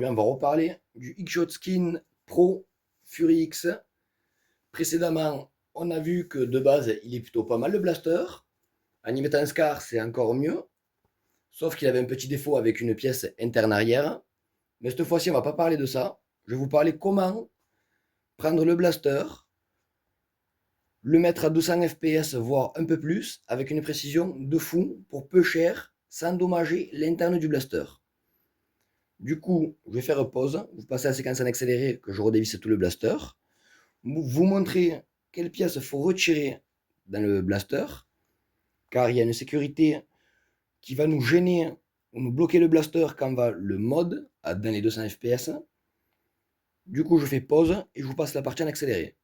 aujourd'hui on va reparler du X-Shot Skin Pro Fury X. Précédemment, on a vu que de base, il est plutôt pas mal le blaster. En y mettant un Scar, c'est encore mieux. Sauf qu'il avait un petit défaut avec une pièce interne arrière. Mais cette fois-ci, on va pas parler de ça. Je vais vous parler comment prendre le blaster, le mettre à 200 fps, voire un peu plus, avec une précision de fou, pour peu cher, sans endommager l'interne du blaster. Du coup, je vais faire pause, vous passez à la séquence en accéléré, que je redévisse tout le blaster. Vous montrer quelle pièce il faut retirer dans le blaster, car il y a une sécurité qui va nous gêner ou nous bloquer le blaster quand on va le mode dans les 200 fps. Du coup, je fais pause et je vous passe la partie en accéléré.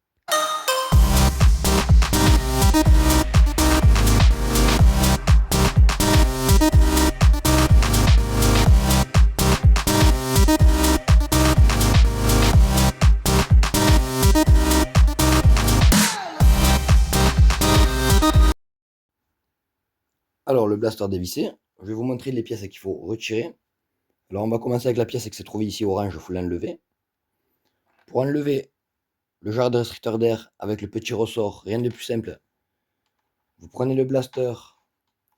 Alors, le blaster dévissé, je vais vous montrer les pièces qu'il faut retirer. Alors, on va commencer avec la pièce qui s'est trouvée ici orange, il faut l'enlever. Pour enlever le jarre de restricteur d'air avec le petit ressort, rien de plus simple. Vous prenez le blaster,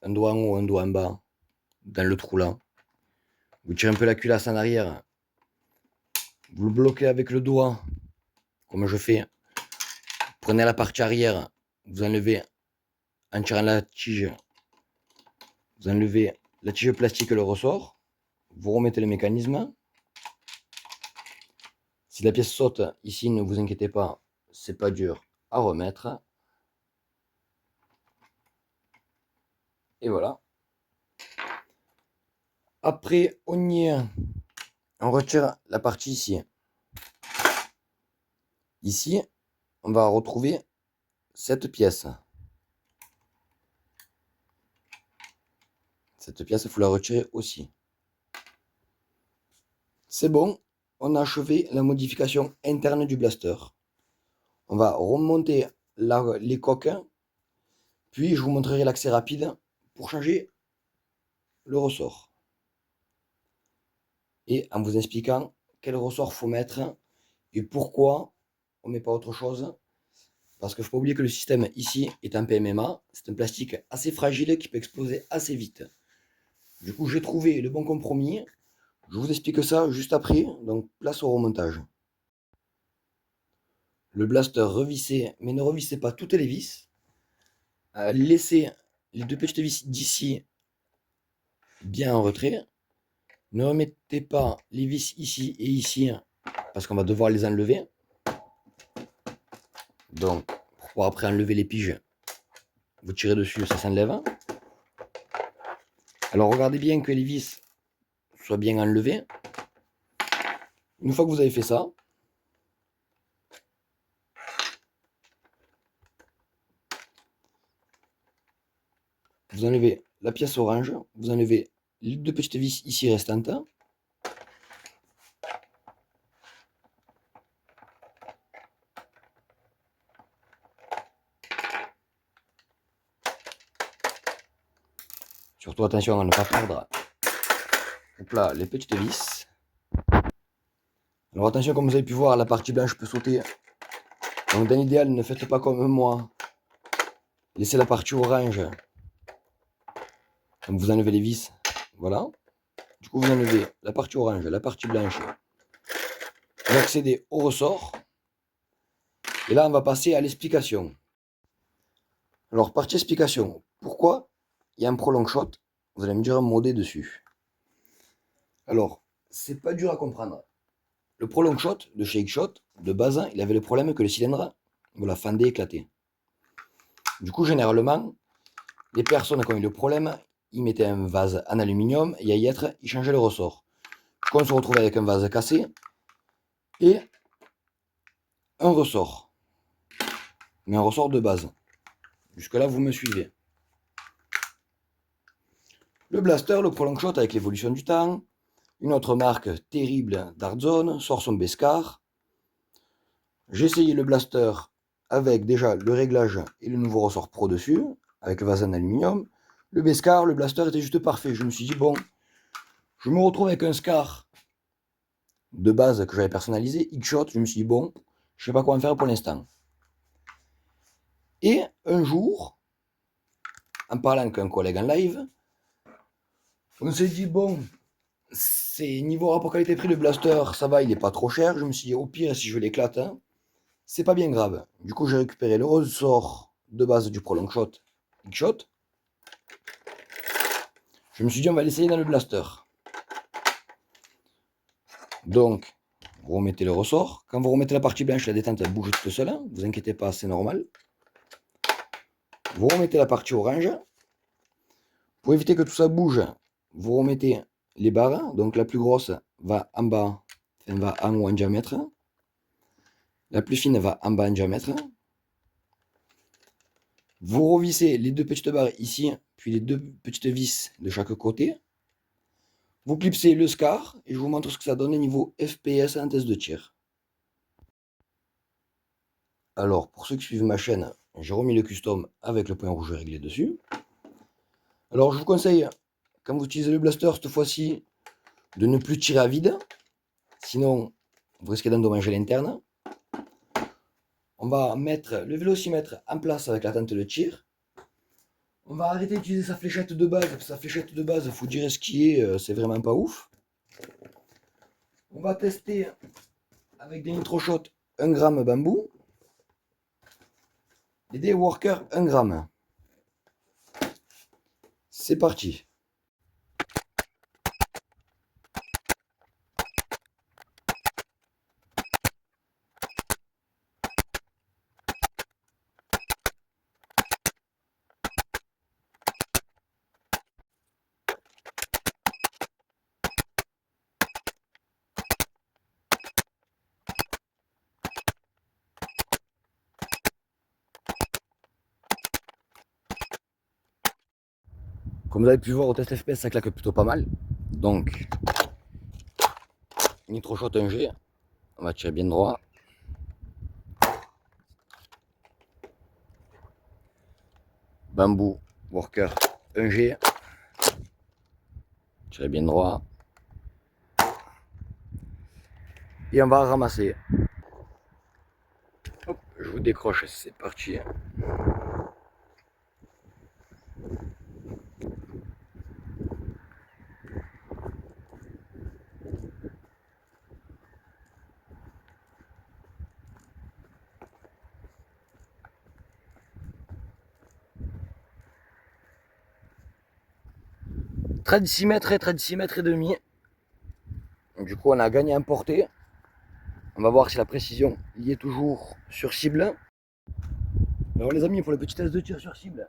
un doigt en haut, un doigt en bas, dans le trou là. Vous tirez un peu la culasse en arrière. Vous le bloquez avec le doigt, comme je fais. Prenez la partie arrière, vous enlevez en tirant la tige. Vous enlevez la tige plastique et le ressort. Vous remettez le mécanisme. Si la pièce saute ici, ne vous inquiétez pas, c'est pas dur à remettre. Et voilà. Après, on retire la partie ici. Ici, on va retrouver cette pièce. Cette pièce, il faut la retirer aussi. C'est bon, on a achevé la modification interne du blaster. On va remonter les coques, puis je vous montrerai l'accès rapide pour changer le ressort. Et en vous expliquant quel ressort faut mettre et pourquoi on ne met pas autre chose. Parce qu'il ne faut pas oublier que le système ici est en PMMA. C'est un plastique assez fragile qui peut exploser assez vite. Du coup, j'ai trouvé le bon compromis. Je vous explique ça juste après. Donc, place au remontage. Le blaster revissé, mais ne revissez pas toutes les vis. Laissez les deux petites vis d'ici bien en retrait. Ne remettez pas les vis ici et ici parce qu'on va devoir les enlever. Donc, pour après enlever les piges, vous tirez dessus, ça s'enlève. Alors regardez bien que les vis soient bien enlevées. Une fois que vous avez fait ça, vous enlevez la pièce orange, vous enlevez les deux petites vis ici restantes. Surtout attention à ne pas perdre. Hop là, les petites vis. Alors attention, comme vous avez pu voir, la partie blanche peut sauter. Donc dans l'idéal, ne faites pas comme moi. Laissez la partie orange. Donc vous enlevez les vis. Voilà. Du coup, vous enlevez la partie orange, la partie blanche. Vous accédez au ressort. Et là, on va passer à l'explication. Alors, partie explication. Pourquoi il y a un prolong shot? Vous allez me dire un modé dessus. Alors, c'est pas dur à comprendre. Le prolong shot de chez X-Shot, de base, il avait le problème que le cylindre, voilà, fendait, éclatait. Du coup, généralement, les personnes qui ont eu le problème, ils mettaient un vase en aluminium et à y être, ils changeaient le ressort. Du coup, on se retrouve avec un vase cassé et un ressort. Mais un ressort de base. Jusque-là, vous me suivez. Le blaster, le prolong shot avec l'évolution du temps. Une autre marque terrible d'Artzone sort son Beskar. J'ai essayé le blaster avec déjà le réglage et le nouveau ressort pro dessus, avec le vase en aluminium. Le Beskar, le blaster était juste parfait. Je me suis dit, bon, je me retrouve avec un Scar de base que j'avais personnalisé, X-Shot, je me suis dit, bon, je sais pas quoi en faire pour l'instant. Et un jour, en parlant avec un collègue en live, on s'est dit, bon, c'est niveau rapport qualité-prix, le blaster, ça va, il est pas trop cher. Je me suis dit, au pire, si je l'éclate, hein, c'est pas bien grave. Du coup, j'ai récupéré le ressort de base du Prolong Shot, X-Shot. Je me suis dit, on va l'essayer dans le blaster. Donc, vous remettez le ressort. Quand vous remettez la partie blanche, la détente elle bouge toute seule. Ne vous inquiétez pas, c'est normal. Vous remettez la partie orange. Pour éviter que tout ça bouge, vous remettez les barres. Donc la plus grosse va en bas, enfin, va en haut en diamètre. La plus fine va en bas en diamètre. Vous revissez les deux petites barres ici, puis les deux petites vis de chaque côté. Vous clipsez le SCAR et je vous montre ce que ça donne au niveau FPS en test de tir. Alors, pour ceux qui suivent ma chaîne, j'ai remis le custom avec le point rouge réglé dessus. Alors, je vous conseille, quand vous utilisez le blaster cette fois-ci, de ne plus tirer à vide. Sinon, vous risquez d'endommager l'interne. On va mettre le vélocimètre en place avec la tente de tir. On va arrêter d'utiliser sa fléchette de base. Sa fléchette de base, il faut dire ce qui est, c'est vraiment pas ouf. On va tester avec des NitroShot 1 g bambou. Et des Worker 1 g. C'est parti. Comme vous avez pu voir au test FPS, ça claque plutôt pas mal. Donc, NitroShot 1G, on va tirer bien droit. Bambou Worker 1G, tirer bien droit. Et on va ramasser. Hop, je vous décroche, c'est parti. Trait de 6 mètres et trait de 6 mètres et demi. Du coup, on a gagné en portée. On va voir si la précision y est toujours sur cible. Alors les amis, pour le petit test de tir sur cible,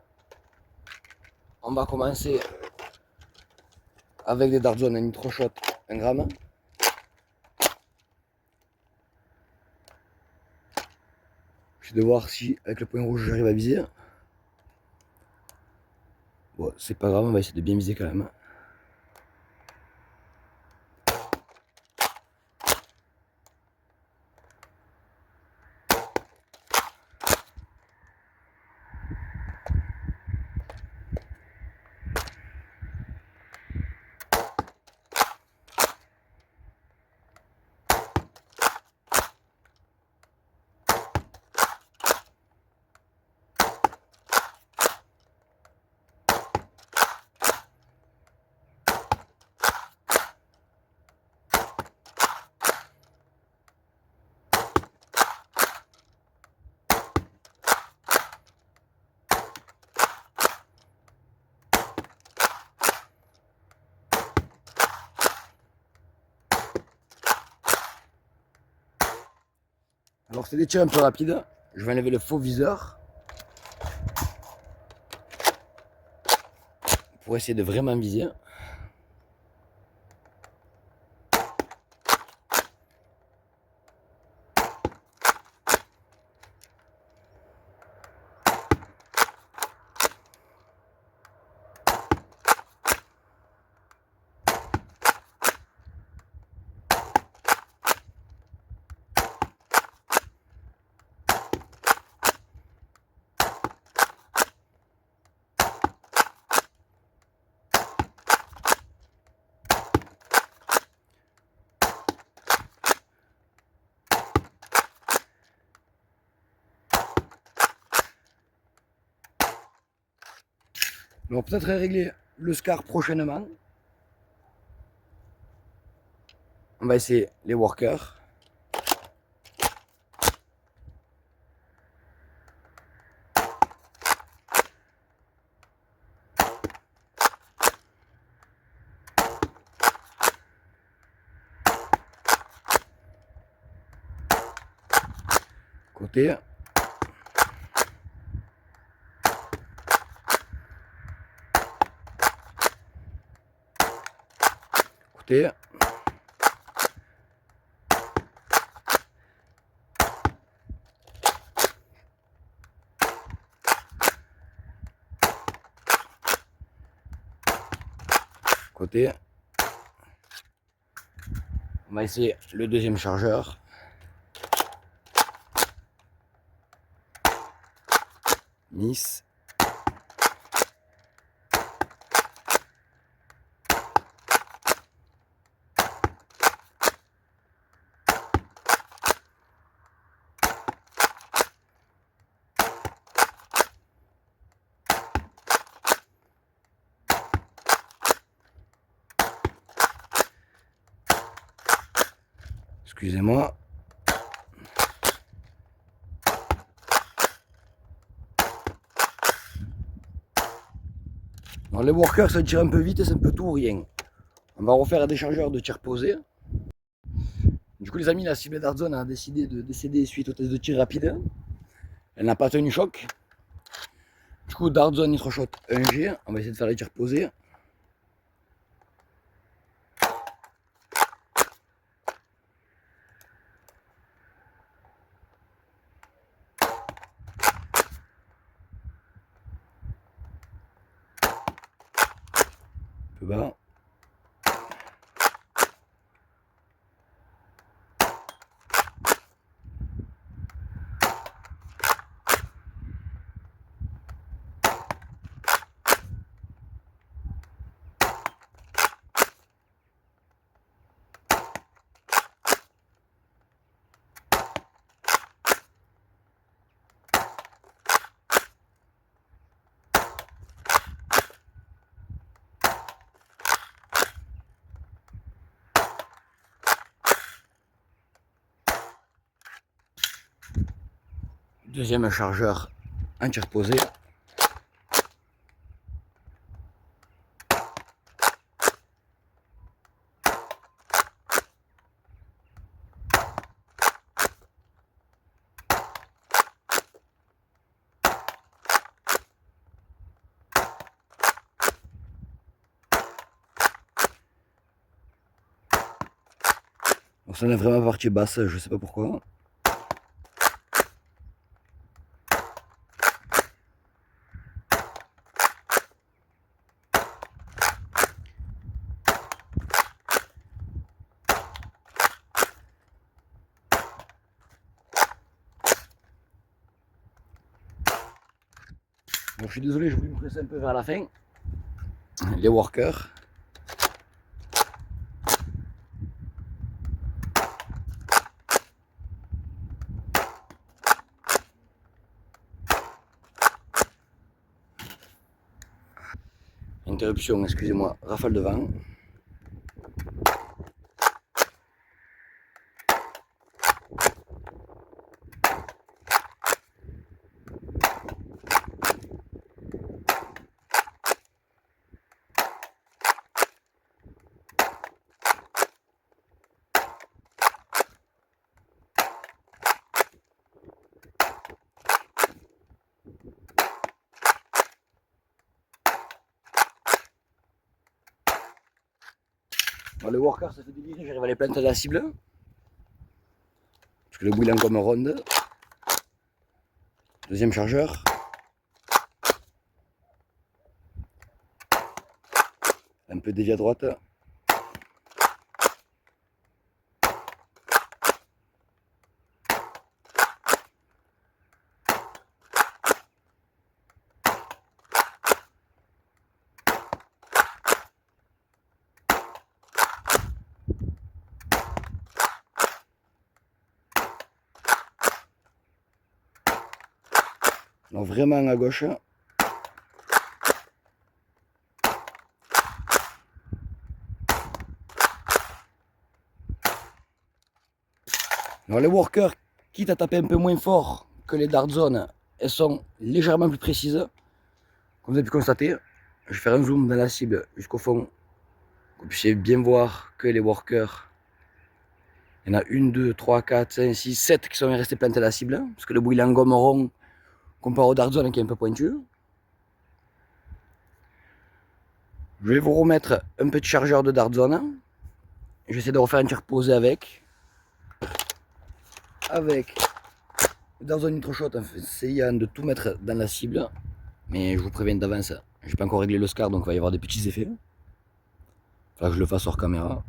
on va commencer avec des Dart Zone NitroShot 1 g. Je vais de voir si avec le point rouge j'arrive à viser. Bon, c'est pas grave, on va essayer de bien viser quand même. Alors c'est des tirs un peu rapides. Je vais enlever le faux viseur pour essayer de vraiment viser. On va peut-être régler le SCAR prochainement. On va essayer les workers. Côté. Côté. Côté. On va essayer le deuxième chargeur. Nice. Excusez-moi. Alors les workers, ça tire un peu vite et c'est un peu tout ou rien. On va refaire des chargeurs de tir posé. Du coup les amis, la cible d'Artzone a décidé de décéder suite au test de tir rapide. Elle n'a pas tenu choc. Du coup Dartzone Nitroshot 1G, on va essayer de faire les tirs posés. Un peu bas. Deuxième chargeur, un tir posé. On s'en est vraiment partie basse, je sais pas pourquoi. Bon, je suis désolé, je voulais me presser un peu vers la fin. Les workers. Interruption, excusez-moi, rafale de vent. Bon, le worker ça fait dévirer, j'arrive à les planter à la cible. Parce que le bout il est comme ronde. Deuxième chargeur. Un peu dévié à droite. Alors vraiment à gauche. Alors les workers, quitte à taper un peu moins fort que les dart zones, elles sont légèrement plus précises. Comme vous avez pu constater, je vais faire un zoom dans la cible jusqu'au fond, que vous puissiez bien voir que les workers, il y en a 1, 2, 3, 4, 5, 6, 7 qui sont restés plantés à la cible, parce que le bout il est en gomme rond, comparé au dart zone qui est un peu pointu. Je vais vous remettre un petit chargeur de dart zone. Je vais essayer de refaire un tir posé avec le dart zone nitro shot, en essayant de tout mettre dans la cible. Mais je vous préviens d'avance, je n'ai pas encore réglé le SCAR, donc il va y avoir des petits effets. Il faudra que je le fasse hors caméra.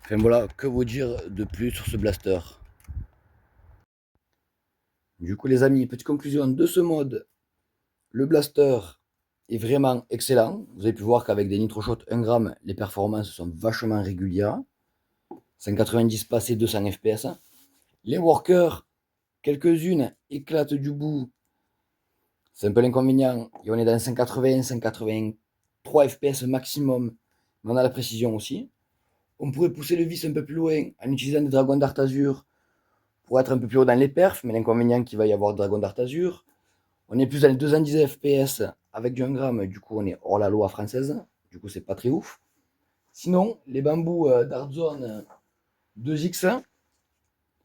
Enfin voilà, que vous dire de plus sur ce blaster. Du coup les amis, petite conclusion de ce mode. Le blaster est vraiment excellent. Vous avez pu voir qu'avec des nitro shots 1 gramme, les performances sont vachement régulières. 190 passé 200 fps. Les workers, quelques-unes éclatent du bout. C'est un peu l'inconvénient. Et on est dans 180, 183 fps maximum. Mais on a la précision aussi. On pourrait pousser le vis un peu plus loin en utilisant des dragons d'Art Azur pour être un peu plus haut dans les perfs, mais l'inconvénient qu'il va y avoir de dragon d'Art Azur. On est plus dans les 210 fps avec du 1 gramme, du coup on est hors la loi française, du coup c'est pas très ouf. Sinon, les bambous d'Art Zone 2X,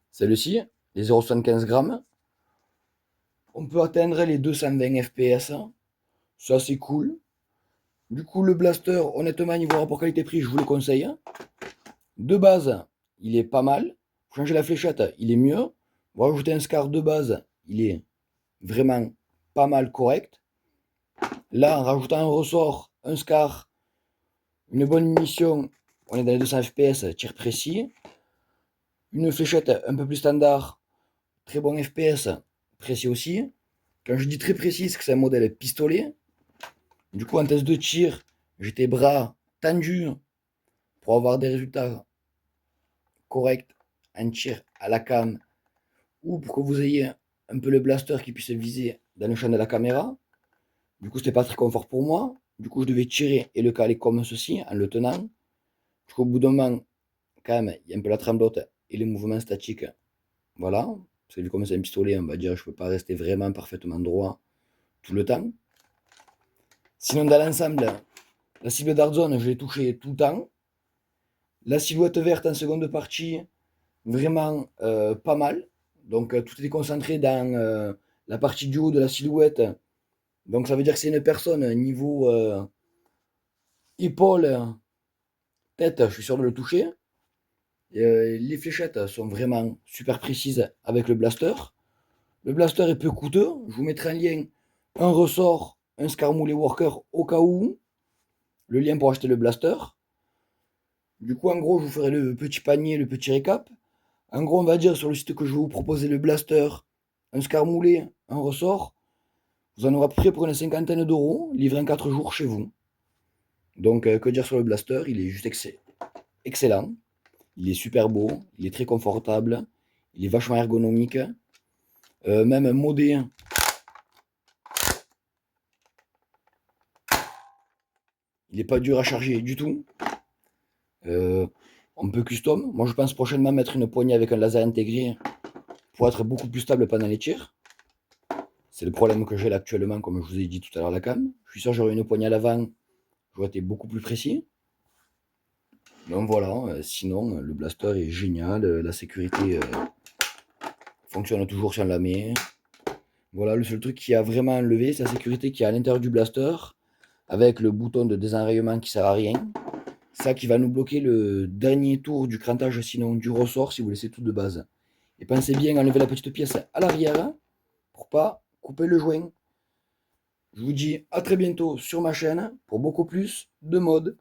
celle-ci, les 0,75 grammes, on peut atteindre les 220 fps, c'est assez cool. Du coup le blaster, honnêtement niveau rapport qualité-prix, je vous le conseille. De base, il est pas mal. Pour changer la fléchette, il est mieux. On va rajouter un SCAR de base, il est vraiment pas mal correct. Là, en rajoutant un ressort, un SCAR, une bonne munition, on est dans les 200 fps, tir précis. Une fléchette un peu plus standard, très bon fps, précis aussi. Quand je dis très précis, c'est que c'est un modèle pistolet. Du coup, en test de tir, j'étais bras tendus pour avoir des résultats corrects en tir à la cam ou pour que vous ayez un peu le blaster qui puisse viser dans le champ de la caméra. Du coup, c'était pas très confort pour moi. Du coup, je devais tirer et le caler comme ceci en le tenant. Du coup, au bout d'un moment, quand même, il y a un peu la tremblote et les mouvements statiques. Voilà. Parce que vu comme c'est un pistolet, on va dire, je peux pas rester vraiment parfaitement droit tout le temps. Sinon, dans l'ensemble, la cible d'Art Zone, je l'ai touchée tout le temps. La silhouette verte en seconde partie, vraiment pas mal. Donc tout est concentré dans la partie du haut de la silhouette. Donc ça veut dire que c'est une personne niveau épaule, tête, je suis sûr de le toucher. Les fléchettes sont vraiment super précises avec le blaster. Le blaster est peu coûteux. Je vous mettrai en lien un ressort, un SCAR moulé worker au cas où. Le lien pour acheter le blaster. Du coup, en gros, je vous ferai le petit panier, le petit récap. En gros, on va dire sur le site que je vais vous proposer le blaster, un SCAR moulé, un ressort. Vous en aurez à peu près pour une cinquantaine d'euros, livré en 4 jours chez vous. Donc, que dire sur le blaster? Il est juste excellent. Il est super beau, il est très confortable, il est vachement ergonomique. Même modé, il n'est pas dur à charger du tout. On peut custom. Moi, je pense prochainement mettre une poignée avec un laser intégré pour être beaucoup plus stable pendant les tirs. C'est le problème que j'ai là actuellement, comme je vous ai dit tout à l'heure la cam. Je suis sûr que j'aurais une poignée à l'avant, j'aurais été beaucoup plus précis. Donc voilà, sinon le blaster est génial, la sécurité fonctionne toujours si on la met. Voilà, le seul truc qui a vraiment enlevé, c'est la sécurité qui est à l'intérieur du blaster, avec le bouton de désenrayement qui sert à rien. Ça qui va nous bloquer le dernier tour du crantage, sinon du ressort, si vous laissez tout de base. Et pensez bien à enlever la petite pièce à l'arrière pour pas couper le joint. Je vous dis à très bientôt sur ma chaîne pour beaucoup plus de mode.